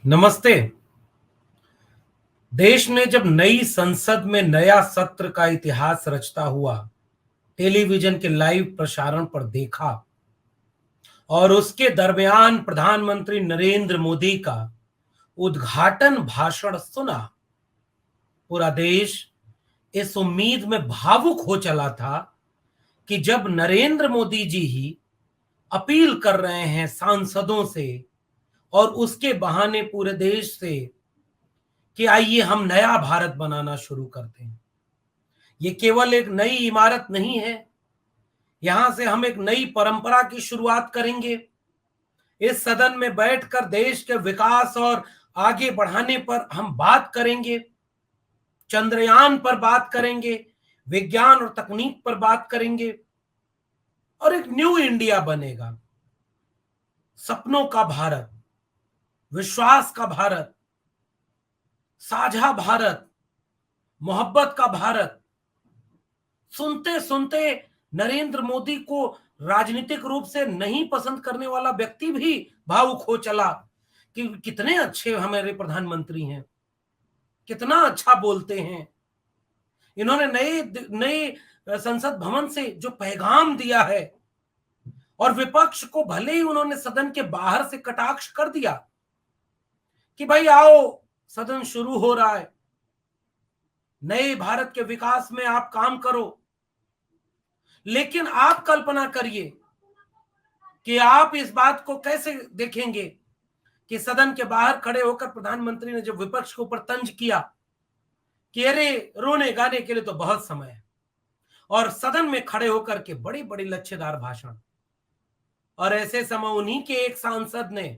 नमस्ते। देश ने जब नई संसद में नया सत्र का इतिहास रचता हुआ टेलीविजन के लाइव प्रसारण पर देखा और उसके दरमियान प्रधानमंत्री नरेंद्र मोदी का उद्घाटन भाषण सुना, पूरा देश इस उम्मीद में भावुक हो चला था कि जब नरेंद्र मोदी जी ही अपील कर रहे हैं सांसदों से और उसके बहाने पूरे देश से कि आइए हम नया भारत बनाना शुरू करते हैं। ये केवल एक नई इमारत नहीं है, यहां से हम एक नई परंपरा की शुरुआत करेंगे। इस सदन में बैठकर देश के विकास और आगे बढ़ाने पर हम बात करेंगे, चंद्रयान पर बात करेंगे, विज्ञान और तकनीक पर बात करेंगे और एक न्यू इंडिया बनेगा। सपनों का भारत, विश्वास का भारत, साझा भारत, मोहब्बत का भारत। सुनते सुनते नरेंद्र मोदी को राजनीतिक रूप से नहीं पसंद करने वाला व्यक्ति भी भावुक हो चला कि कितने अच्छे हमारे प्रधानमंत्री हैं, कितना अच्छा बोलते हैं। इन्होंने नए नए संसद भवन से जो पैगाम दिया है और विपक्ष को भले ही उन्होंने सदन के बाहर से कटाक्ष कर दिया कि भाई आओ, सदन शुरू हो रहा है, नए भारत के विकास में आप काम करो। लेकिन आप कल्पना करिए कि आप इस बात को कैसे देखेंगे कि सदन के बाहर खड़े होकर प्रधानमंत्री ने जब विपक्ष के ऊपर तंज किया कि अरे रोने गाने के लिए तो बहुत समय है, और सदन में खड़े होकर के बड़ी बड़ी लच्छेदार भाषण। और ऐसे समय उन्हीं के एक सांसद ने,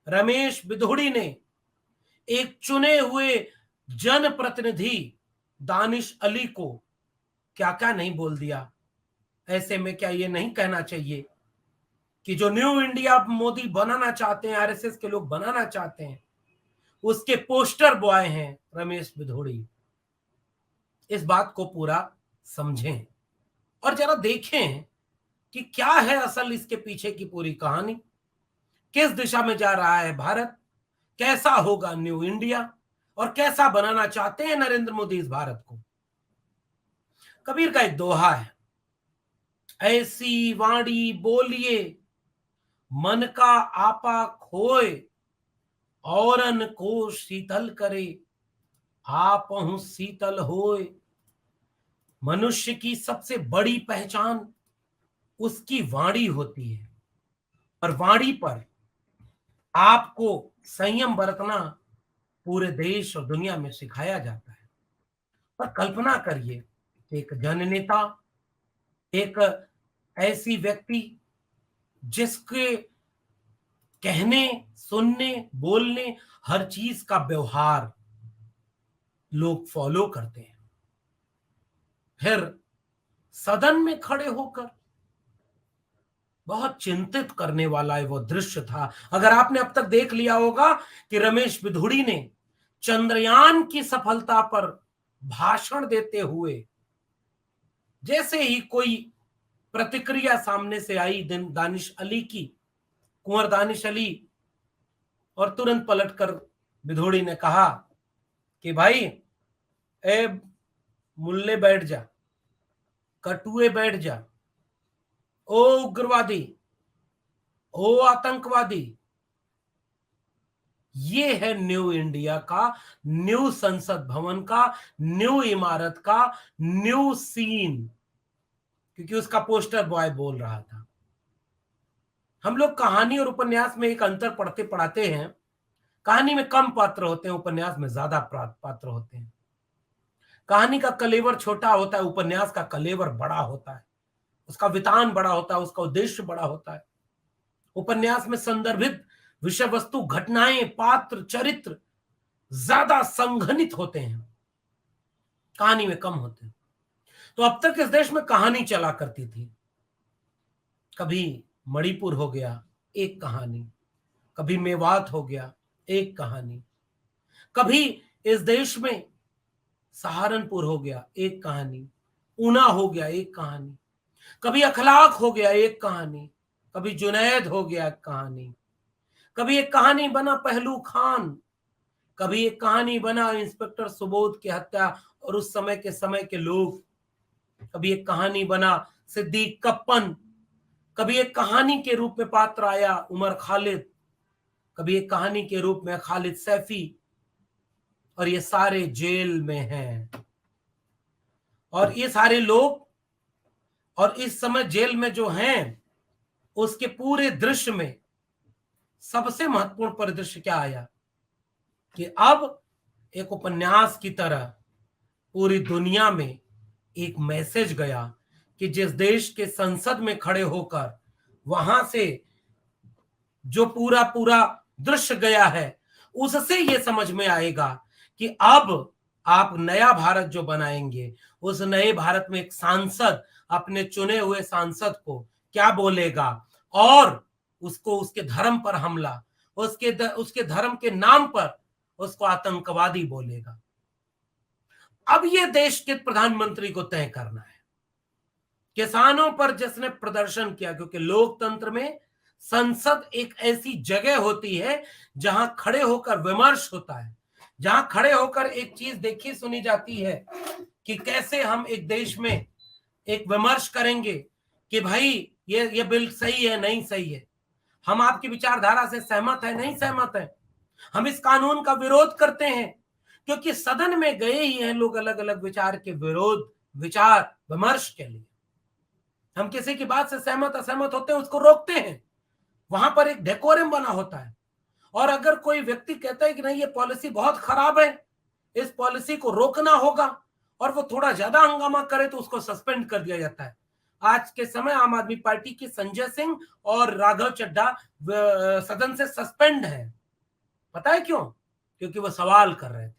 रमेश बिधूड़ी ने, एक चुने हुए जनप्रतिनिधि दानिश अली को क्या क्या नहीं बोल दिया। ऐसे में क्या ये नहीं कहना चाहिए कि जो न्यू इंडिया मोदी बनाना चाहते हैं, आरएसएस के लोग बनाना चाहते हैं, उसके पोस्टर बॉय हैं रमेश बिधूड़ी। इस बात को पूरा समझें और जरा देखें कि क्या है असल इसके पीछे की पूरी कहानी, किस दिशा में जा रहा है भारत, कैसा होगा न्यू इंडिया और कैसा बनाना चाहते हैं नरेंद्र मोदी इस भारत को। कबीर का एक दोहा है, ऐसी वाणी बोलिए मन का आपा खोए, औरन को शीतल करे आपहु शीतल होए। मनुष्य की सबसे बड़ी पहचान उसकी वाणी होती है और वाणी पर आपको संयम बरतना पूरे देश और दुनिया में सिखाया जाता है। पर कल्पना करिए, एक जननेता, एक ऐसी व्यक्ति जिसके कहने, सुनने, बोलने, हर चीज का व्यवहार लोग फॉलो करते हैं, फिर सदन में खड़े होकर बहुत चिंतित करने वाला वो दृश्य था। अगर आपने अब तक देख लिया होगा कि रमेश बिधूड़ी ने चंद्रयान की सफलता पर भाषण देते हुए जैसे ही कोई प्रतिक्रिया सामने से आई दानिश अली की, कुंवर दानिश अली, और तुरंत पलटकर बिधूड़ी ने कहा कि भाई ए मुल्ले बैठ जा, कटुए बैठ जा, ओ उग्रवादी, ओ आतंकवादी। ये है न्यू इंडिया का, न्यू संसद भवन का, न्यू इमारत का न्यू सीन, क्योंकि उसका पोस्टर बॉय बोल रहा था। हम लोग कहानी और उपन्यास में एक अंतर पढ़ते पढ़ाते हैं, कहानी में कम पात्र होते हैं, उपन्यास में ज्यादा पात्र होते हैं। कहानी का कलेवर छोटा होता है, उपन्यास का कलेवर बड़ा होता है, उसका वितान बड़ा होता है, उसका उद्देश्य बड़ा होता है। उपन्यास में संदर्भित विषय वस्तु, घटनाएं, पात्र, चरित्र ज्यादा संघनित होते हैं, कहानी में कम होते हैं। तो अब तक इस देश में कहानी चला करती थी, कभी मणिपुर हो गया एक कहानी, कभी मेवात हो गया एक कहानी, कभी इस देश में सहारनपुर हो गया एक कहानी, ऊना हो गया एक कहानी, कभी अखलाक हो गया एक कहानी, कभी जुनैद हो गया एक कहानी, कभी एक कहानी बना पहलू खान, कभी एक कहानी बना इंस्पेक्टर सुबोध की हत्या और उस समय के लोग, कभी एक कहानी बना सिद्दीक कप्पन, कभी एक कहानी के रूप में पात्र आया उमर खालिद, कभी एक कहानी के रूप में खालिद सैफी, और ये सारे जेल में हैं। और ये सारे लोग और इस समय जेल में जो हैं, उसके पूरे दृश्य में सबसे महत्वपूर्ण परिदृश्य क्या आया कि अब एक उपन्यास की तरह पूरी दुनिया में एक मैसेज गया कि जिस देश के संसद में खड़े होकर वहां से जो पूरा पूरा दृश्य गया है, उससे ये समझ में आएगा कि अब आप नया भारत जो बनाएंगे, उस नए भारत में एक सांसद अपने चुने हुए सांसद को क्या बोलेगा, और उसको उसके धर्म पर हमला, उसके धर्म के नाम पर उसको आतंकवादी बोलेगा। अब ये देश के प्रधानमंत्री को तय करना है। किसानों पर जिसने प्रदर्शन किया, क्योंकि लोकतंत्र में संसद एक ऐसी जगह होती है जहां खड़े होकर विमर्श होता है, जहां खड़े होकर एक चीज देखी सुनी जाती है कि कैसे हम एक देश में एक विमर्श करेंगे कि भाई ये बिल सही है नहीं सही है, हम आपकी विचारधारा से सहमत है नहीं सहमत है, हम इस कानून का विरोध करते हैं, क्योंकि सदन में गए ही हैं लोग अलग अलग विचार के विरोध विचार विमर्श के लिए। हम किसी की बात से सहमत असहमत होते हैं, उसको रोकते हैं, वहां पर एक डेकोरम बना होता है। और अगर कोई व्यक्ति कहता है कि नहीं ये पॉलिसी बहुत खराब है, इस पॉलिसी को रोकना होगा, और वो थोड़ा ज्यादा हंगामा करे तो उसको सस्पेंड कर दिया जाता है। आज के समय आम आदमी पार्टी की संजय सिंह और राघव चड्ढा सदन से सस्पेंड है। पता है क्यों? क्योंकि वो सवाल कर रहे थे,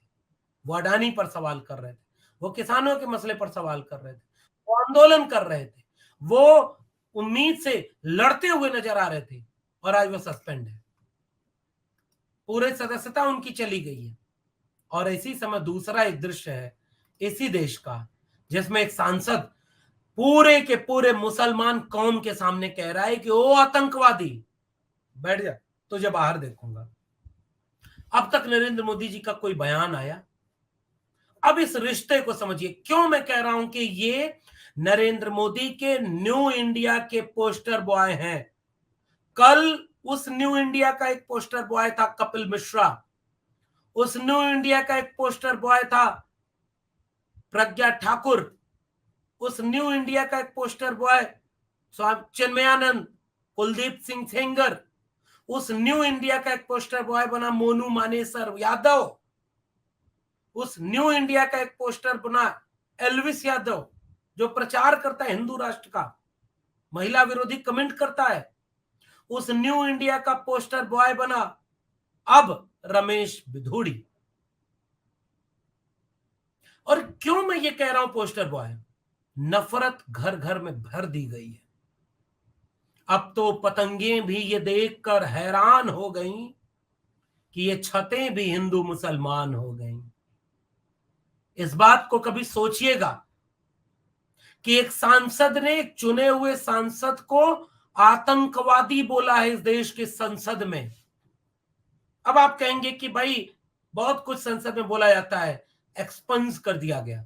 वो अडानी पर सवाल कर रहे थे, वो किसानों के मसले पर सवाल कर रहे थे, वो आंदोलन कर रहे थे, वो उम्मीद से लड़ते हुए नजर आ रहे थे, और आज वो सस्पेंड है, पूरे सदस्यता उनकी चली गई है। और इसी समय दूसरा एक दृश्य है इसी देश का, जिसमें एक सांसद पूरे के पूरे मुसलमान कौम के सामने कह रहा है कि ओ आतंकवादी बैठ जा, तुझे बाहर देखूंगा। अब तक नरेंद्र मोदी जी का कोई बयान आया? अब इस रिश्ते को समझिए, क्यों मैं कह रहा हूं कि ये नरेंद्र मोदी के न्यू इंडिया के पोस्टर बॉय हैं। कल उस न्यू इंडिया का एक पोस्टर बॉय था कपिल मिश्रा, उस न्यू इंडिया का एक पोस्टर बॉय था प्रज्ञा ठाकुर, उस न्यू इंडिया का एक पोस्टर बॉय चिन्मयानंद, कुलदीप सिंह सेंगर, उस न्यू इंडिया का एक पोस्टर बॉय बना मोनू मानेसर यादव, उस न्यू इंडिया का एक पोस्टर बना एल्विस यादव, जो प्रचार करता है हिंदू राष्ट्र का, महिला विरोधी कमेंट करता है। उस न्यू इंडिया का पोस्टर बॉय बना अब रमेश बिधूड़ी। और क्यों मैं ये कह रहा हूं पोस्टर बॉय? नफरत घर घर में भर दी गई है। अब तो पतंगें भी ये देखकर हैरान हो गईं कि ये छतें भी हिंदू मुसलमान हो गईं। इस बात को कभी सोचिएगा कि एक सांसद ने, एक चुने हुए सांसद को आतंकवादी बोला है इस देश की संसद में। अब आप कहेंगे कि भाई बहुत कुछ संसद में बोला जाता है, एक्सपंज कर दिया गया,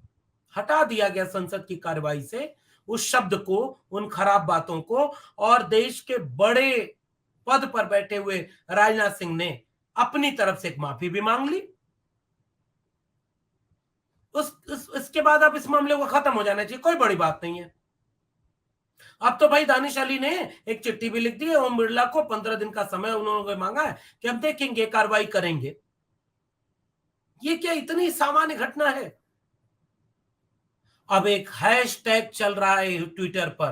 हटा दिया गया संसद की कार्रवाई से उस शब्द को, उन खराब बातों को, और देश के बड़े पद पर बैठे हुए राजनाथ सिंह ने अपनी तरफ से एक माफी भी मांग ली। इसके बाद अब इस मामले को खत्म हो जाना चाहिए, कोई बड़ी बात नहीं है। अब तो भाई दानिश अली ने एक चिट्ठी भी लिख दी है ओम बिरला को, 15 दिन का समय उन्होंने मांगा है कि हम देखेंगे, कार्रवाई करेंगे। ये क्या इतनी सामान्य घटना है? अब एक हैशटैग चल रहा है ट्विटर पर।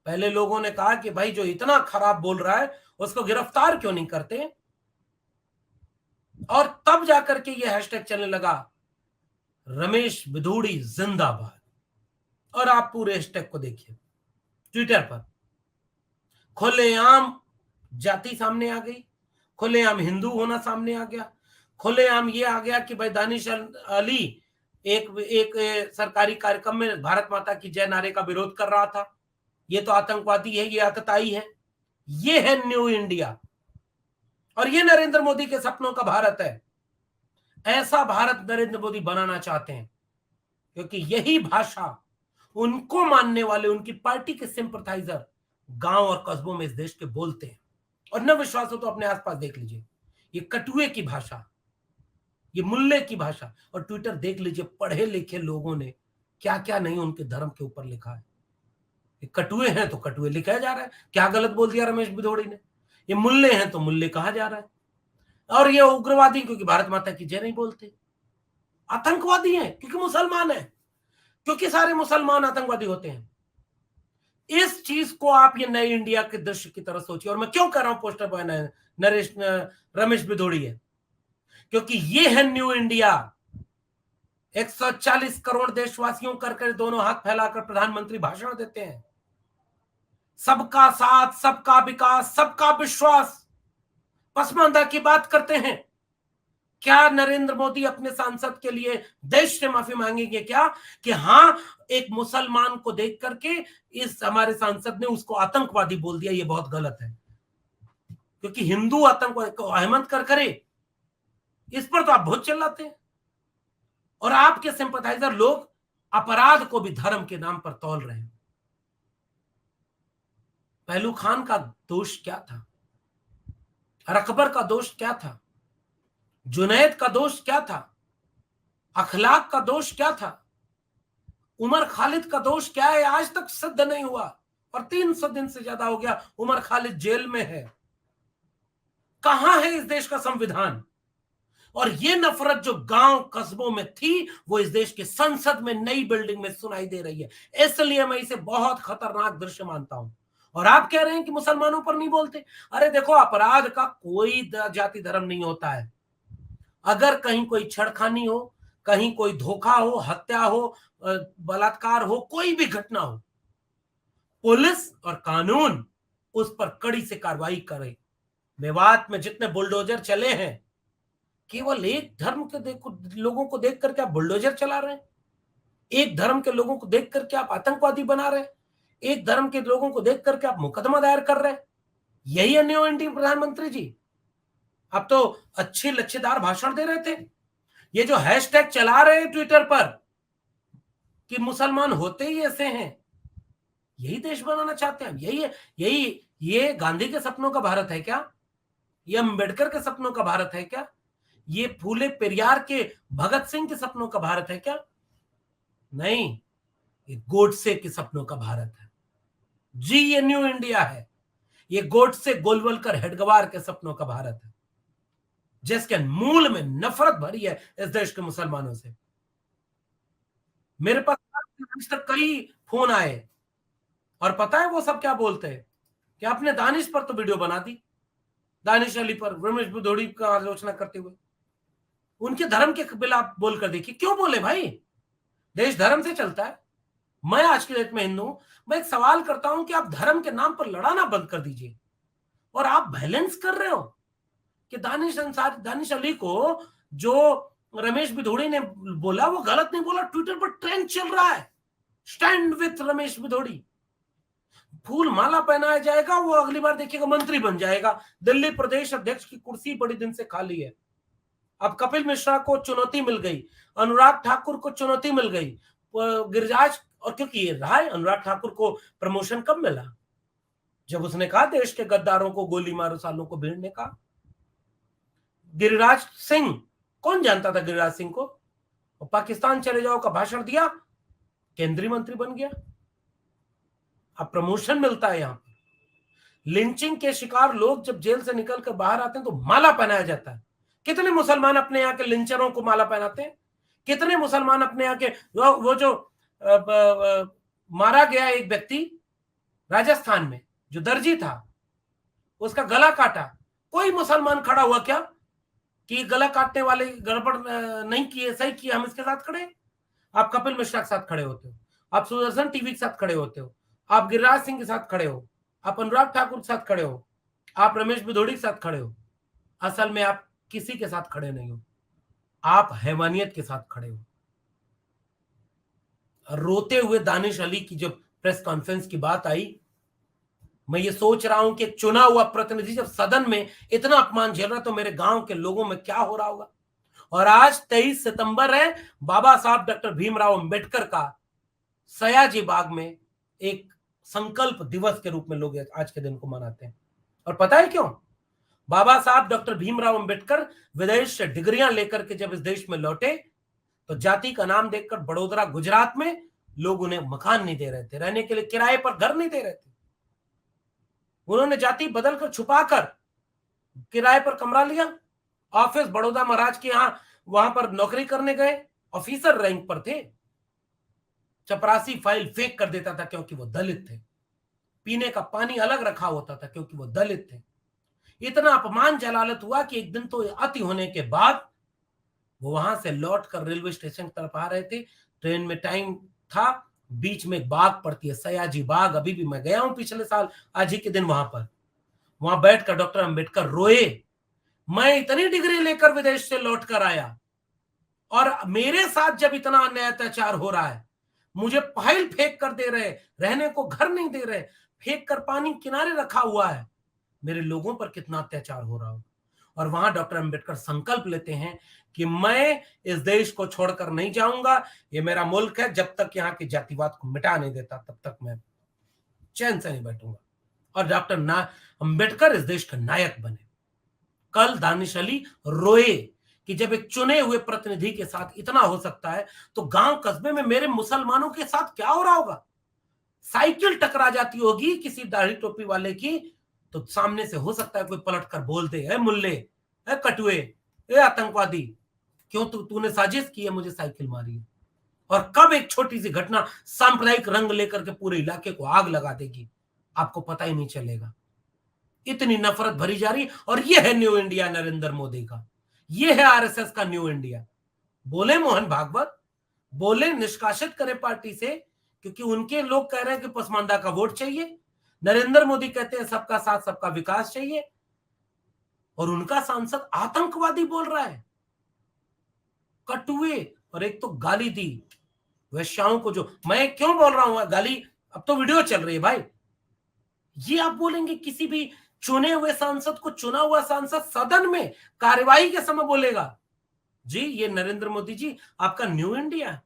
पहले लोगों ने कहा कि भाई जो इतना खराब बोल रहा है उसको गिरफ्तार क्यों नहीं करते, और तब जाकर के ये हैशटैग चलने लगा रमेश बिधूड़ी जिंदाबाद। और आप पूरे हैशटैग को देखिए, ट्विटर पर खुलेआम जाति सामने आ गई, खुलेआम हिंदू होना सामने आ गया, खुलेआम ये आ गया कि भाई दानिश अली एक सरकारी कार्यक्रम में भारत माता की जय नारे का विरोध कर रहा था, ये तो आतंकवादी है, ये आतताई है। ये है न्यू इंडिया। और ये नरेंद्र मोदी के सपनों का भारत है। ऐसा भारत नरेंद्र मोदी बनाना चाहते हैं, क्योंकि यही भाषा उनको मानने वाले, उनकी पार्टी के सिंपथाइजर गांव और कस्बों में इस देश के बोलते हैं। और न विश्वास हो तो अपने आसपास देख लीजिए, ये कटुए की भाषा, ये मुल्ले की भाषा। और ट्विटर देख लीजिए, पढ़े लिखे लोगों ने क्या क्या नहीं उनके धर्म के ऊपर लिखा है। ये कटुए हैं तो कटुए लिखा जा रहा है, क्या गलत बोल दिया रमेश बिधोड़ी ने। ये मुल्ले हैं तो मुल्ले कहा जा रहा है। और ये उग्रवादी क्योंकि भारत माता की जय नहीं बोलते, आतंकवादी हैं क्योंकि मुसलमान हैं, क्योंकि सारे मुसलमान आतंकवादी होते हैं। इस चीज को आप ये नई इंडिया के दृश्य की तरह सोचिए। और मैं क्यों कर रहा हूं पोस्टर बॉय रमेश बिधोड़ी है, क्योंकि ये है न्यू इंडिया। 140 करोड़ देशवासियों कर दोनों हाथ फैलाकर प्रधानमंत्री भाषण देते हैं, सबका साथ, सबका विकास, सबका विश्वास, पसमानदा की बात करते हैं। क्या नरेंद्र मोदी अपने सांसद के लिए देश से माफी मांगेंगे क्या, कि हाँ एक मुसलमान को देख करके इस हमारे सांसद ने उसको आतंकवादी बोल दिया, ये बहुत गलत है। क्योंकि हिंदू आतंकवादी को हेमंत करकरे, इस पर तो आप बहुत चिल्लाते हैं। और आपके सिंपथाइजर लोग अपराध को भी धर्म के नाम पर तौल रहे हैं। पहलू खान का दोष क्या था, और अकबर का दोष क्या था, जुनैद का दोष क्या था, अखलाक का दोष क्या था, उमर खालिद का दोष क्या है, आज तक सिद्ध नहीं हुआ। और 300 दिन से ज्यादा हो गया उमर खालिद जेल में है। कहां है इस देश का संविधान? और ये नफरत जो गांव कस्बों में थी, वो इस देश के संसद में नई बिल्डिंग में सुनाई दे रही है। इसलिए मैं इसे बहुत खतरनाक दृश्य मानता हूं। और आप कह रहे हैं कि मुसलमानों पर नहीं बोलते। अरे देखो, अपराध का कोई जाति धर्म नहीं होता है। अगर कहीं कोई छेड़खानी हो, कहीं कोई धोखा हो, हत्या हो, बलात्कार हो, कोई भी घटना हो, पुलिस और कानून उस पर कड़ी से कार्रवाई करे। मेवात में जितने बुलडोजर चले हैं, केवल एक धर्म के लोगों को देख करके आप बुलडोजर चला रहे हैं, एक धर्म के लोगों को देख करके आप आतंकवादी बना रहे हैं, एक धर्म के लोगों को देख करके आप मुकदमा दायर कर रहे हैं। यही है न्यू इंडिया प्रधानमंत्री जी। आप तो अच्छे लच्छेदार भाषण दे रहे थे। ये जो हैशटैग चला रहे हैं ट्विटर पर कि मुसलमान होते ही ऐसे हैं, यही देश बनाना चाहते हैं। यही ये गांधी के सपनों का भारत है क्या? ये अंबेडकर के सपनों का भारत है क्या? ये फूले पेरियार के, भगत सिंह के सपनों का भारत है क्या? नहीं, ये गोडसे के सपनों का भारत है जी। ये न्यू इंडिया है। ये गोडसे, गोलवलकर, हेडगवार के सपनों का भारत है, जिसके मूल में नफरत भरी है इस देश के मुसलमानों से। मेरे पास आज तक कई फोन आए, और पता है वो सब क्या बोलते हैं, कि आपने दानिश पर तो वीडियो बना दी, दानिश अली पर, रमेश बिधोड़ी का आलोचना करते हुए, उनके धर्म के खिलाफ बोलकर देखिए। क्यों बोले भाई? देश धर्म से चलता है। मैं आज की डेट में हिंदू, मैं एक सवाल करता हूं कि आप धर्म के नाम पर लड़ाना बंद कर दीजिए। और आप बैलेंस कर रहे हो कि दानिश अली को जो रमेश बिधोड़ी ने बोला वो गलत नहीं बोला। ट्विटर पर ट्रेंड चल रहा है, स्टैंड विथ रमेश बिधोड़ी। फूल माला पहनाया जाएगा, वो अगली बार देखिएगा मंत्री बन जाएगा। दिल्ली प्रदेश अध्यक्ष की कुर्सी बड़ी दिन से खाली है। अब कपिल मिश्रा को चुनौती मिल गई, अनुराग ठाकुर को चुनौती मिल गई, गिरिराज। और क्योंकि ये रहा है, अनुराग ठाकुर को प्रमोशन कब मिला? जब उसने कहा देश के गद्दारों को गोली मारो, सालों को भीड़ने का। गिरिराज सिंह, कौन जानता था गिरिराज सिंह को? और पाकिस्तान चले जाओ का भाषण दिया, केंद्रीय मंत्री बन गया। अब प्रमोशन मिलता है। यहां लिंचिंग के शिकार लोग जब जेल से निकलकर बाहर आते हैं तो माला पहनाया जाता है। कितने मुसलमान अपने यहाँ के लिंचरों को माला पहनाते हैं? कितने मुसलमान अपने यहाँ के वो जो मारा गया एक व्यक्ति राजस्थान में, जो दर्जी था, उसका गला काटा, कोई मुसलमान खड़ा हुआ क्या कि गला काटने वाले गड़बड़ नहीं किए, सही किए, हम इसके साथ खड़े? आप कपिल मिश्रा के साथ खड़े होते हो, आप सुदर्शन टीवी के साथ खड़े होते हो, आप गिरिराज सिंह के साथ खड़े हो, आप अनुराग ठाकुर के साथ खड़े हो, आप रमेश बिधोड़ी के साथ खड़े हो। असल में आप किसी के साथ खड़े नहीं हो, आप हैवानियत के साथ खड़े हो। रोते हुए दानिश अली की जब प्रेस कॉन्फ्रेंस की बात आई, मैं ये सोच रहा हूं कि एक चुना हुआ प्रतिनिधि जब सदन में इतना अपमान झेल रहा तो मेरे गांव के लोगों में क्या हो रहा होगा। और आज 23 सितंबर है, बाबा साहब डॉक्टर भीमराव अंबेडकर का सयाजी बाग में एक संकल्प दिवस के रूप में लोग आज के दिन को मनाते हैं। और पता है क्यों? बाबा साहब डॉक्टर भीमराव अंबेडकर विदेश से डिग्रियां लेकर के जब इस देश में लौटे तो जाति का नाम देखकर बड़ोदरा गुजरात में लोग उन्हें मकान नहीं दे रहे थे, रहने के लिए किराए पर घर नहीं दे रहे थे। उन्होंने जाति बदलकर छुपाकर किराए पर कमरा लिया, ऑफिस बड़ौदा महाराज के यहां वहां पर नौकरी करने गए, ऑफिसर रैंक पर थे। चपरासी फाइल फेंक कर देता था क्योंकि वो दलित थे। पीने का पानी अलग रखा होता था क्योंकि वो दलित थे। इतना अपमान जलालत हुआ कि एक दिन तो अति होने के बाद वो वहां से लौट कर रेलवे स्टेशन की तरफ आ रहे थे। ट्रेन में टाइम था, बीच में एक बाग पड़ती है सयाजी बाग, अभी भी मैं गया हूं पिछले साल आज ही के दिन वहां बैठकर डॉक्टर अंबेडकर रोए। मैं इतनी डिग्री लेकर विदेश से लौट कर आया और मेरे साथ जब इतना अन्याय अत्याचार हो रहा है, मुझे फाइल फेंक कर दे रहे, रहने को घर नहीं दे रहे, फेंक कर पानी किनारे रखा हुआ है, मेरे लोगों पर कितना अत्याचार हो रहा हो। और वहां डॉक्टर अंबेडकर संकल्प लेते हैं कि मैं इस देश को छोड़कर नहीं जाऊंगा, ये मेरा मुल्क है, जब तक यहाँ के जातिवाद को मिटा नहीं देता तब तक मैं चैन से नहीं बैठूंगा। और डॉक्टर अंबेडकर इस देश के नायक बने। कल दानिश अली रोए कि जब एक चुने हुए प्रतिनिधि के साथ इतना हो सकता है तो गांव कस्बे में मेरे मुसलमानों के साथ क्या हो रहा होगा। साइकिल टकरा जाती होगी किसी दाढ़ी टोपी वाले की तो सामने से हो सकता है कोई पलट कर बोल दे, ए मुल्ले, ए कटुए, ए आतंकवादी, क्यों तूने साजिश की है, मुझे साइकिल मारी है। और कब एक छोटी सी घटना सांप्रदायिक रंग लेकर के पूरे इलाके को आग लगा देगी, आपको पता ही नहीं चलेगा। इतनी नफरत भरी जा रही। और ये है न्यू इंडिया नरेंद्र मोदी का, ये है आरएसएस का न्यू इंडिया। बोले मोहन भागवत, बोले निष्कासित करे पार्टी से क्योंकि उनके लोग कह रहे हैं कि पसमानदा का वोट चाहिए। नरेंद्र मोदी कहते हैं सबका साथ सबका विकास चाहिए, और उनका सांसद आतंकवादी बोल रहा है, कटुए, और एक तो गाली दी वैश्याओं को। जो मैं क्यों बोल रहा हूं गाली, अब तो वीडियो चल रही है भाई। ये आप बोलेंगे किसी भी चुने हुए सांसद को, चुना हुआ सांसद सदन में कार्यवाही के समय बोलेगा? जी, ये नरेंद्र मोदी जी आपका न्यू इंडिया है।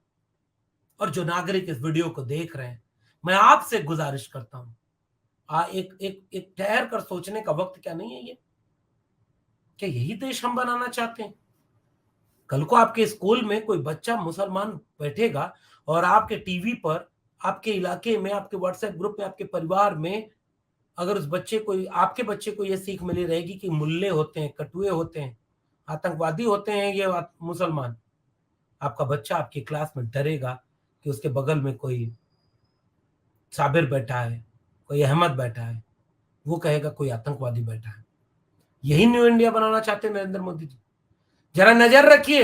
और जो नागरिक इस वीडियो को देख रहे हैं, मैं आपसे गुजारिश करता हूं, एक ठहर कर सोचने का वक्त क्या नहीं है ये? क्या यही देश हम बनाना चाहते हैं? कल को आपके स्कूल में कोई बच्चा मुसलमान बैठेगा और आपके टीवी पर, आपके इलाके में, आपके व्हाट्सएप ग्रुप में, आपके परिवार में अगर उस बच्चे को, आपके बच्चे को यह सीख मिली रहेगी कि मुल्ले होते हैं, कटुए होते हैं, आतंकवादी होते हैं ये मुसलमान, आपका बच्चा आपकी क्लास में डरेगा कि उसके बगल में कोई साबिर बैठा है, कोई अहमद बैठा है, वो कहेगा कोई आतंकवादी बैठा है। यही न्यू इंडिया बनाना चाहते हैं नरेंद्र मोदी जी। जरा नजर रखिए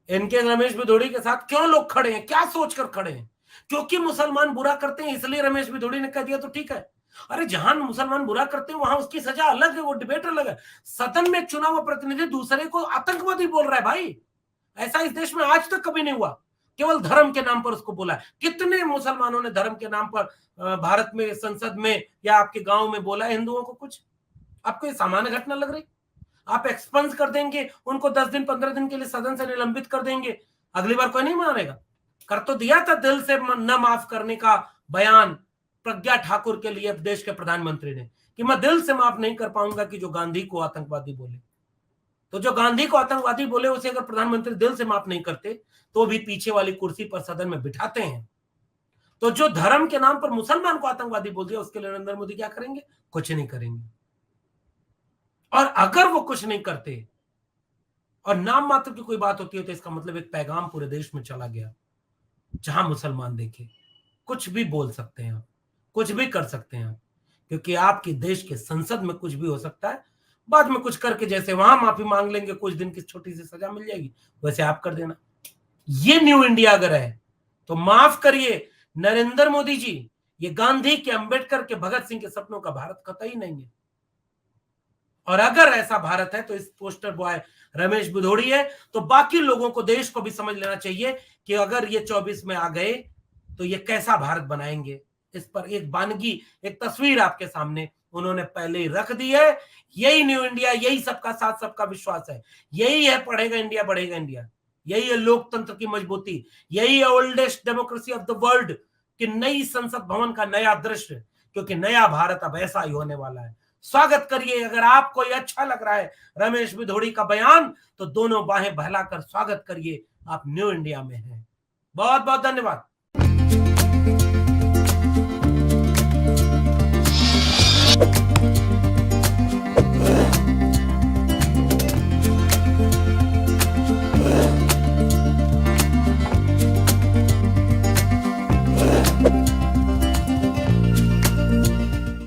इनके रमेश भिदोड़ी के साथ क्यों लोग खड़े हैं, क्या सोचकर खड़े हैं। क्योंकि मुसलमान बुरा करते हैं इसलिए रमेश भिदोड़ी ने कह दिया तो ठीक है। अरे जहां मुसलमान बुरा करते हैं वहां उसकी सजा अलग है, वो डिबेट अलग है। सदन में चुना हुआ प्रतिनिधि दूसरे को आतंकवादी बोल रहा है भाई। ऐसा इस देश में आज तक कभी नहीं हुआ। केवल धर्म के नाम पर उसको बोला है। कितने मुसलमानों ने धर्म के नाम पर भारत में संसद में या आपके गांव में बोला है हिंदुओं को कुछ? आपको ये सामान्य घटना लग रही? आप एक्सपंस कर देंगे उनको, 10 दिन 15 दिन के लिए सदन से निलंबित कर देंगे, अगली बार कोई नहीं मानेगा। कर तो दिया था दिल से न माफ करने का बयान प्रज्ञा ठाकुर के लिए देश के प्रधानमंत्री ने, कि मैं दिल से माफ नहीं कर पाऊंगा कि जो गांधी को आतंकवादी बोले। तो जो गांधी को आतंकवादी बोले उसे अगर प्रधानमंत्री दिल से माफ नहीं करते तो भी पीछे वाली कुर्सी पर सदन में बिठाते हैं। तो जो धर्म के नाम पर मुसलमान को आतंकवादी बोल दिया उसके लिए नरेंद्र मोदी क्या करेंगे? कुछ नहीं करेंगे। और अगर वो कुछ नहीं करते और नाम मात्र की कोई बात होती है तो इसका मतलब एक पैगाम पूरे देश में चला गया, जहां मुसलमान देखे कुछ भी बोल सकते हैं आप, कुछ भी कर सकते हैं आप, क्योंकि आपके देश के संसद में कुछ भी हो सकता है। बाद में कुछ करके जैसे वहां माफी मांग लेंगे, कुछ दिन की छोटी सी सजा मिल जाएगी, वैसे आप कर देना। ये न्यू इंडिया अगर है तो माफ करिए नरेंद्र मोदी जी, ये गांधी के, अंबेडकर के, भगत सिंह के सपनों का भारत कतई नहीं है। और अगर ऐसा भारत है तो इस पोस्टर बॉय रमेश भिदोड़ी है, तो बाकी लोगों को, देश को भी समझ लेना चाहिए कि अगर ये 24 में आ गए तो ये कैसा भारत बनाएंगे, इस पर एक बानगी, एक तस्वीर आपके सामने उन्होंने पहले ही रख दी है। यही न्यू इंडिया, यही सबका साथ सबका विश्वास है, यही है पढ़ेगा इंडिया बढ़ेगा इंडिया, यही है लोकतंत्र की मजबूती, यही है oldest democracy of the world कि नई संसद भवन का नया दृश्य, क्योंकि नया भारत अब ऐसा ही होने वाला है। स्वागत करिए। अगर आपको ये अच्छा लग रहा है रमेश भिदोड़ी का बयान, तो दोनों बाहें फैलाकर स्वागत करिए, आप न्यू इंडिया में हैं। बहुत बहुत धन्यवाद।